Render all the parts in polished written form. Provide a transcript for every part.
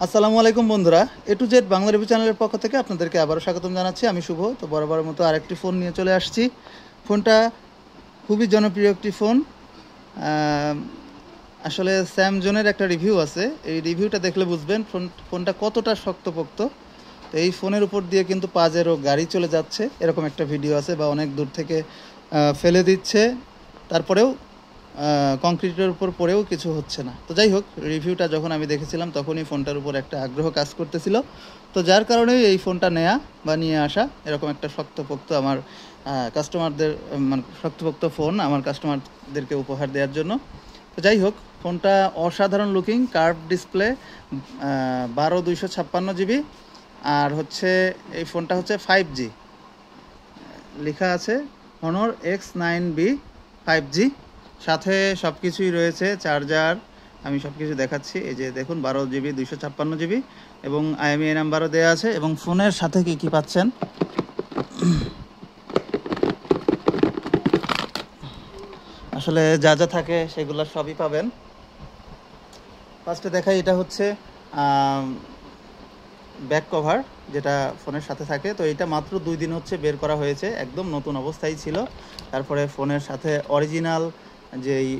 আসসালামু আলাইকুম বন্ধুরা, এ টু জেড বাংলা রিভিউ চ্যানেলের পক্ষ থেকে আপনাদেরকে আবারও স্বাগতম জানাচ্ছি। আমি শুভ। তো বরাবরের মতো আরেকটি ফোন নিয়ে চলে আসছি। ফোনটা খুবই জনপ্রিয় একটি ফোন। আসলে স্যামজনের একটা রিভিউ আছে, এই রিভিউটা দেখলে বুঝবেন ফোনটা কতটা শক্তপোক্ত। তো এই ফোনের উপর দিয়ে কিন্তু পাজেরও গাড়ি চলে যাচ্ছে, এরকম একটা ভিডিও আছে, বা অনেক দূর থেকে ফেলে দিচ্ছে, তারপরেও কংক্রিটের উপর পড়েও কিছু হচ্ছে না। তো যাই হোক, রিভিউটা যখন আমি দেখেছিলাম তখনই ফোনটার উপর একটা আগ্রহ কাজ করতেছিল। তো যার কারণেই এই ফোনটা নেয়া বা নিয়ে আসা, এরকম একটা শক্তপোক্ত আমার কাস্টমারদের, মানে শক্তপোক্ত ফোন আমার কাস্টমারদেরকে উপহার দেওয়ার জন্য। তো যাই হোক, ফোনটা অসাধারণ লুকিং, কার্ভ ডিসপ্লে, 12/256 GB। আর হচ্ছে এই ফোনটা হচ্ছে 5G লেখা আছে, Honor X9B 5G। সাথে সব কিছুই রয়েছে, চার্জার, আমি সব কিছু দেখাচ্ছি। এই যে দেখুন, 12GB 256GB, এবং IMEI নাম্বারও দেওয়া আছে। এবং ফোনের সাথে কি কি পাচ্ছেন, আসলে যা যা থাকে সেগুলো সবই পাবেন। ফার্স্টে দেখাই, এটা হচ্ছে ব্যাক কভার, যেটা ফোনের সাথে থাকে। তো এটা মাত্র 2 দিন হচ্ছে বের করা হয়েছে, একদম নতুন অবস্থায় ছিল। তারপরে ফোনের সাথে অরিজিনাল যেই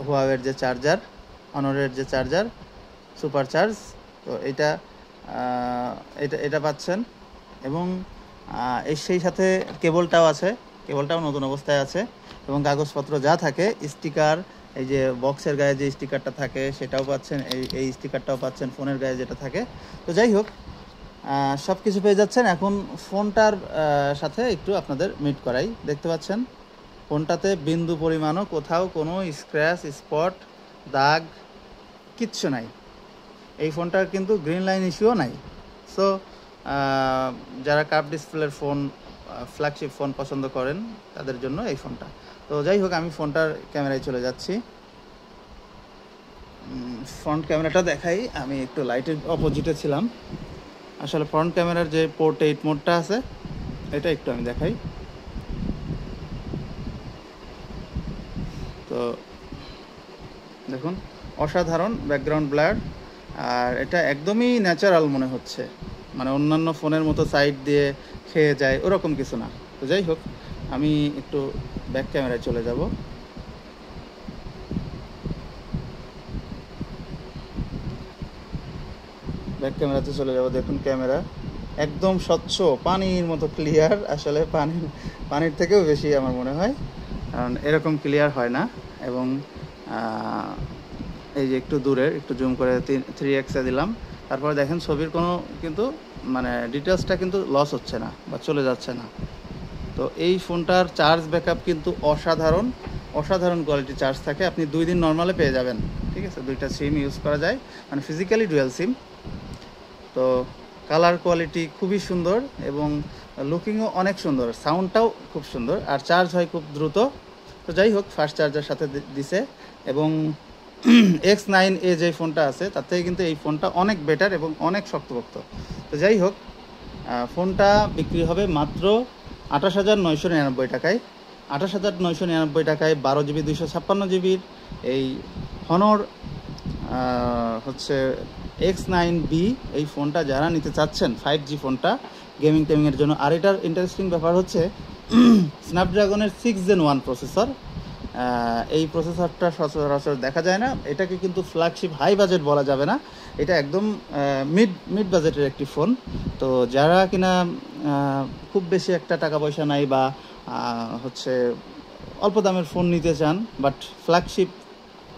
হুয়াওয়ের যে চার্জার, অনরের যে চার্জার, সুপার চার্জ, তো এটা এটা এটা পাচ্ছেন। এবং সেই সাথে কেবলটাও আছে, কেবলটাও নতুন অবস্থায় আছে। এবং কাগজপত্র যা থাকে, স্টিকার, এই যে বক্সের গায়ে যে স্টিকারটা থাকে সেটাও পাচ্ছেন, এই স্টিকারটাও পাচ্ছেন ফোনের গায়ে যেটা থাকে। তো যাই হোক, সব কিছু পেয়ে যাচ্ছেন। এখন ফোনটার সাথে একটু আপনাদের মিট করাই। দেখতে পাচ্ছেন ফোনটাতে বিন্দু পরিমাণও কোথাও কোনো স্ক্র্যাচ, স্পট, দাগ কিচ্ছু নাই। এই ফোনটার কিন্তু গ্রিন লাইন ইস্যুও নাই। সো যারা কার্ভ ডিসপ্লের ফোন, ফ্ল্যাগশিপ ফোন পছন্দ করেন তাদের জন্য এই ফোনটা। তো যাই হোক, আমি ফোনটার ক্যামেরায় চলে যাচ্ছি। ফ্রন্ট ক্যামেরাটা দেখাই। আমি একটু লাইটের অপোজিটে ছিলাম। আসলে ফ্রন্ট ক্যামেরার যে পোর্ট 8 মোডটা আছে, এটা একটু আমি দেখাই। তো দেখুন, অসাধারণ ব্যাকগ্রাউন্ড ব্লার, আর এটা একদমই ন্যাচারাল মনে হচ্ছে, মানে অন্যান্য ফোনের মতো সাইড দিয়ে খেয়ে যায় ওরকম কিছু না। তো যাই হোক, আমি একটু ব্যাক ক্যামেরায় চলে যাব। ব্যাক ক্যামেরাতে চলে যাব। দেখুন ক্যামেরা একদম স্বচ্ছ, পানির মতো ক্লিয়ার। আসলে পানির থেকেও বেশি আমার মনে হয়, কারণ এরকম ক্লিয়ার হয় না। এবং এই যে একটু দূরের, একটু জুম করে 3x-এ দিলাম, তারপরে দেখেন ছবির কোনো কিন্তু মানে ডিটেলসটা কিন্তু লস হচ্ছে না বা চলে যাচ্ছে না। তো এই ফোনটার চার্জ ব্যাকআপ কিন্তু অসাধারণ, অসাধারণ কোয়ালিটি চার্জ থাকে। আপনি 2 দিন নর্মালে পেয়ে যাবেন, ঠিক আছে। 2টা সিম ইউজ করা যায়, মানে ফিজিক্যালি ডুয়াল সিম। তো কালার কোয়ালিটি খুবই সুন্দর, এবং লুকিংও অনেক সুন্দর, সাউন্ডটাও খুব সুন্দর, আর চার্জ হয় খুব দ্রুত। তো যাই হোক, ফাস্ট চার্জার সাথে দিছে। এবং X9A যে ফোনটা আছে তার থেকে কিন্তু এই ফোনটা অনেক বেটার এবং অনেক শক্তপোক্ত। তো যাই হোক, ফোনটা বিক্রি হবে মাত্র 28,999 টাকায়। 28,999 টাকায় 12GB 256GBর এই হনর হচ্ছে X9B এই ফোনটা যারা নিতে চাচ্ছেন, 5G ফোনটা গেমিং টেমিংয়ের জন্য। আর এটার ইন্টারেস্টিং ব্যাপার হচ্ছে স্ন্যাপড্রাগনের 6 Gen 1 প্রসেসর। এই প্রসেসরটা সচরাচর দেখা যায় না। এটাকে কিন্তু ফ্ল্যাগশিপ হাই বাজেট বলা যাবে না, এটা একদম মিড বাজেটের একটি ফোন। তো যারা কিনা খুব বেশি একটা টাকা পয়সা নাই, বা হচ্ছে অল্প দামের ফোন নিতে চান বাট ফ্ল্যাগশিপ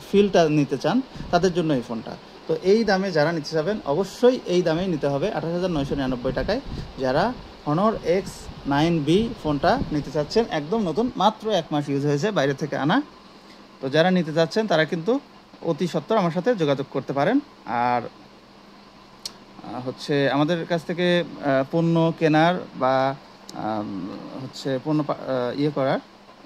ফিলটা নিতে চান, তাদের জন্য এই ফোনটা। তো এই দামে যারা নিতে চাবেন, অবশ্যই এই দামেই নিতে হবে, 28,999 টাকায়। যারা হনর X9B ফোনটা নিতে চাচ্ছেন, একদম নতুন, মাত্র 1 মাস ইউজ হয়েছে, বাইরে থেকে আনা। তো যারা নিতে চাচ্ছেন তারা কিন্তু অতি সত্বর আমার সাথে যোগাযোগ করতে পারেন। আর হচ্ছে আমাদের কাছ থেকে পণ্য কেনার বা হচ্ছে পণ্য করার,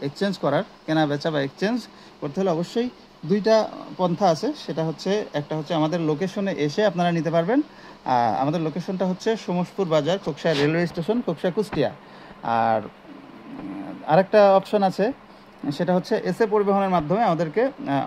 এক্সচেঞ্জ করার, কেনা বেচা বা এক্সচেঞ্জ করতে হলে অবশ্যই 2টা পন্থা আছে। সেটা হচ্ছে, একটা হচ্ছে আমাদের লোকেশনে এসে আপনারা নিতে পারবেন। আমাদের লোকেশনটা হচ্ছে সমসপুর বাজার, খোকসায় রেলওয়ে স্টেশন, খোকসায় কুষ্টিয়া। আর আরেকটা অপশন আছে, সেটা হচ্ছে এসএ পরিবহনের মাধ্যমে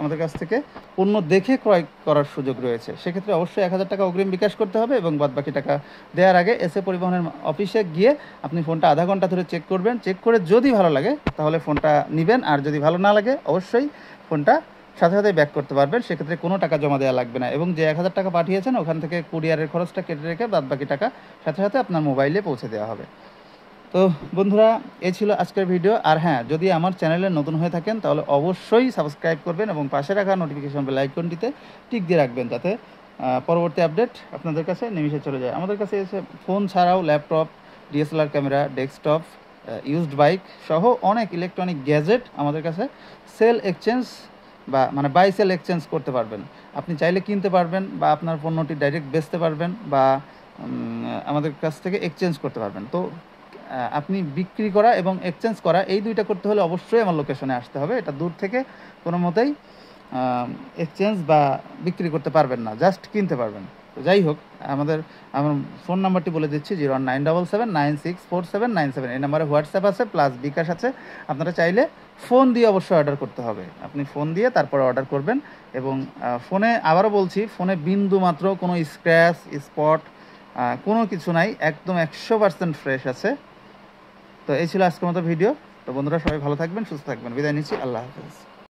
আমাদের কাছ থেকে পণ্য দেখে ক্রয় করার সুযোগ রয়েছে। সেক্ষেত্রে অবশ্যই 1000 টাকা অগ্রিম বিকাশ করতে হবে এবং বাদবাকি টাকা দেওয়ার আগে এসএ পরিবহনের অফিসে গিয়ে আপনি ফোনটা আধা ঘন্টা ধরে চেক করবেন। চেক করে যদি ভালো লাগে তাহলে ফোনটা নেবেন, আর যদি ভালো না লাগে অবশ্যই ফোনটা সাথে সাথে ব্যাক করতে পারবেন। সেক্ষেত্রে কোনো টাকা জমা দেওয়া লাগবে না এবং যে 1000 টাকা পাঠিয়েছেন ওখান থেকে কুরিয়ারের খরচটা কেটে রেখে বাদবাকি টাকা সাথে সাথে আপনার মোবাইলে পৌঁছে দেওয়া হবে। তো বন্ধুরা, এই ছিল আজকের ভিডিও। আর হ্যাঁ, যদি আমার চ্যানেলে নতুন হয়ে থাকেন তাহলে অবশ্যই সাবস্ক্রাইব করবেন এবং পাশে রাখা নোটিফিকেশন বেল আইকনটিতে টিক দিয়ে রাখবেন, যাতে পরবর্তী আপডেট আপনাদের কাছে নিমিষে চলে যায়। আমাদের কাছে এসে ফোন ছাড়াও laptop, DSLR camera, desktop, used bike সহ অনেক ইলেকট্রনিক গ্যাজেট আমাদের কাছে সেল এক্সচেঞ্জ বা মানে বাই সেল এক্সচেঞ্জ করতে পারবেন। আপনি চাইলে কিনতে পারবেন বা আপনার পণ্যটি ডাইরেক্ট বেচতে পারবেন বা আমাদের কাছ থেকে এক্সচেঞ্জ করতে পারবেন। তো আপনি বিক্রি করা এবং এক্সচেঞ্জ করা এই দুইটা করতে হলে অবশ্যই আমার লোকেশনে আসতে হবে। এটা দূর থেকে কোনো মতেই এক্সচেঞ্জ বা বিক্রি করতে পারবেন না, জাস্ট কিনতে পারবেন। তো যাই হোক, আমার ফোন নাম্বারটি বলে দিচ্ছি 01977964797। এই নাম্বারে হোয়াটসঅ্যাপ আছে প্লাস বিকাশ আছে। আপনারা চাইলে ফোন দিয়ে অবশ্যই অর্ডার করতে হবে। আপনি ফোন দিয়ে তারপরে অর্ডার করবেন এবং ফোনে আবারও বলছি, ফোনে বিন্দু মাত্র কোনো স্ক্র্যাচ স্পট কোনো কিছু নাই, একদম 100% ফ্রেশ আছে। তো এই ছিল আজকের মতো ভিডিও। তো বন্ধুরা, সবাই ভালো থাকবেন, সুস্থ থাকবেন। বিদায় নিচ্ছি, আল্লাহ হাফেজ।